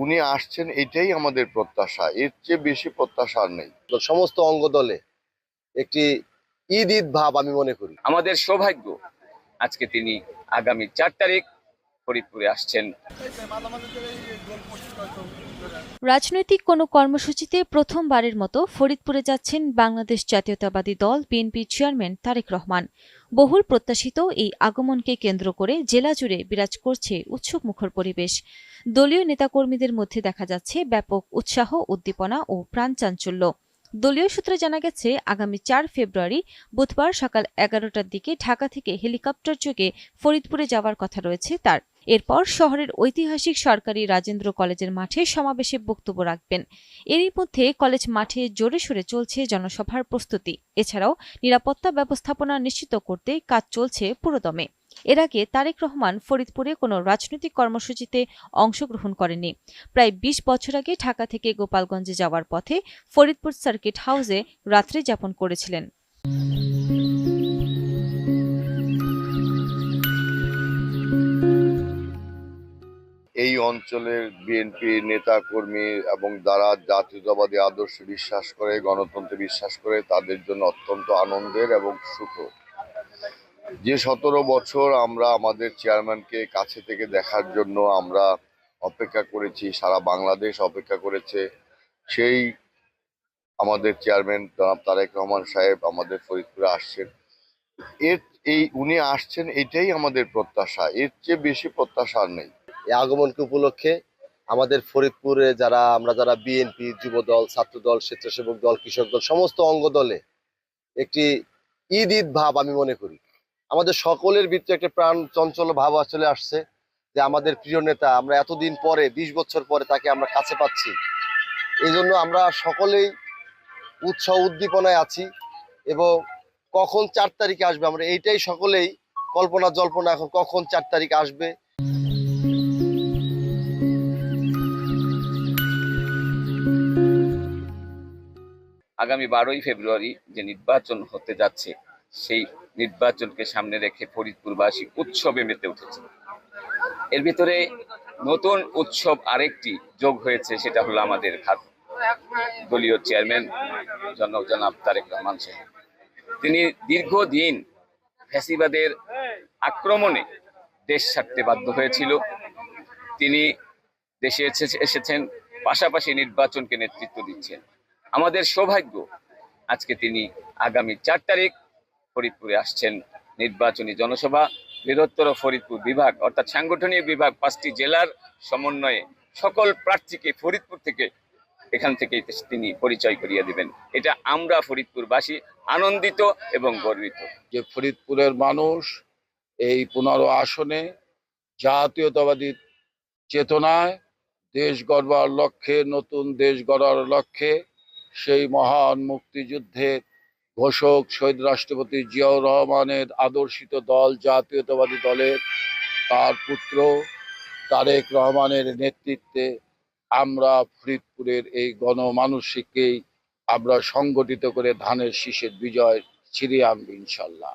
উনি আসছেন এটাই আমাদের প্রত্যাশা, এর চেয়ে বেশি প্রত্যাশা আর নেই। সমস্ত অঙ্গ দলে একটি ঈদ ঈদ ভাব আমি মনে করি। আমাদের সৌভাগ্য আজকে তিনি আগামী 4 তারিখ ফরিদপুরে আসছেন। রাজনৈতিক কোনো কর্মসূচিতে প্রথমবারের মতো ফরিদপুরে যাচ্ছেন বাংলাদেশ জাতীয়তাবাদী দল বিএনপির চেয়ারম্যান তারেক রহমান। বহুল প্রত্যাশিত এই আগমনকে কেন্দ্র করে জেলা জুড়ে বিরাজ করছে উৎসবমুখর পরিবেশ। দলীয় নেতাকর্মীদের মধ্যে দেখা যাচ্ছে ব্যাপক উৎসাহ, উদ্দীপনা ও প্রাণচাঞ্চল্য। দলীয় সূত্রে জানা গেছে, আগামী 4 ফেব্রুয়ারি বুধবার সকাল 11টার দিকে ঢাকা থেকে হেলিকপ্টার যোগে ফরিদপুরে যাওয়ার কথা রয়েছে তার। এরপর শহরের ঐতিহাসিক সরকারি রাজেন্দ্র কলেজের মাঠে সমাবেশে বক্তব্য রাখবেন। এরই মধ্যে কলেজ মাঠে জোরে সোরে চলছে জনসভার প্রস্তুতি। এছাড়াও নিরাপত্তা ব্যবস্থাপনা নিশ্চিত করতে কাজ চলছে পুরোদমে। এর আগে তারেক রহমান ফরিদপুরে কোনো রাজনৈতিক কর্মসূচিতে অংশগ্রহণ করেননি। প্রায় ২০ বছর আগে ঢাকা থেকে গোপালগঞ্জে যাওয়ার পথে ফরিদপুর সার্কিট হাউসে রাত্রি যাপন করেছিলেন। এই অঞ্চলের বিএনপি নেতা কর্মী এবং যারা জাতীয়তাবাদী আদর্শে বিশ্বাস করে, গণতন্ত্রে বিশ্বাস করে, তাদের জন্য অত্যন্ত আনন্দের এবং সুখ যে 17 বছর আমরা আমাদের চেয়ারম্যানকে কাছে থেকে দেখার জন্য আমরা অপেক্ষা করেছি, সারা বাংলাদেশ অপেক্ষা করেছে। সেই আমাদের চেয়ারম্যান জনাব তারেক রহমান সাহেব আমাদের ফরিদপুরে আসছেন। উনি আসছেন এটাই আমাদের প্রত্যাশা, এর চেয়ে বেশি প্রত্যাশা আর নেই। এই আগমনকে উপলক্ষে আমাদের ফরিদপুরে যারা বিএনপি, যুবদল, ছাত্রদল, স্বেচ্ছাসেবক দল, কৃষক দল, সমস্ত অঙ্গ দলে একটি ঈদ ঈদ ভাব আমি মনে করি। আমাদের সকলের ভিতরে একটা প্রাণ চঞ্চল ভাব চলে আসছে যে আমাদের প্রিয় নেতা, আমরা এতদিন পরে 20 বছর পরে তাকে আমরা কাছে পাচ্ছি। এই জন্য আমরা সকলেই উৎসাহ উদ্দীপনায় আছি এবং কখন 4 তারিখে আসবে আমরা এইটাই সকলেই কল্পনা জল্পনা, এখন কখন 4 তারিখ আসবে। আগামী 12ই ফেব্রুয়ারি যে নির্বাচন হতে যাচ্ছে, সেই নির্বাচনকে সামনে রেখে ফরিদপুরবাসী উৎসবে মেতে উঠেছে। এর ভিতরে নতুন উৎসব আরেকটি যোগ হয়েছে, সেটা হলো আমাদের দলীয় চেয়ারম্যান জনাব তারেক রহমান সাহেব। তিনি দীর্ঘদিন ফ্যাসিবাদের আক্রমণে দেশ ছাড়তে বাধ্য হয়েছিল। তিনি দেশে এসেছেন, পাশাপাশি নির্বাচনকে নেতৃত্ব দিচ্ছেন। আমাদের সৌভাগ্য আজকে তিনি আগামী 4 তারিখ ফরিদপুরে আসছেন। নির্বাচনী জনসভা, বৃহত্তর ফরিদপুর বিভাগ অর্থাৎ সাংগঠনিক বিভাগ 5টি জেলার সমন্বয়ে সকল প্রার্থীকে ফরিদপুর থেকে, এখান থেকে তিনি পরিচয় করিয়ে দিবেন। এটা আমরা ফরিদপুরবাসী আনন্দিত এবং গর্বিত যে ফরিদপুরের মানুষ এই 15 আসনে জাতীয়তাবাদী চেতনায় দেশ গড়বার লক্ষ্যে, নতুন দেশ গড়ার লক্ষ্যে সেই মহান মুক্তিযুদ্ধের ঘোষক শহীদ রাষ্ট্রপতি জিয়াউর রহমানের আদর্শিত দল জাতীয়তাবাদী দলের তার পুত্র তারেক রহমানের নেতৃত্বে আমরা ফরিদপুরের এই গণমানসিককেই আমরা সংগঠিত করে ধানের শীষের বিজয় ছিনিয়ে আনবো ইনশাল্লাহ।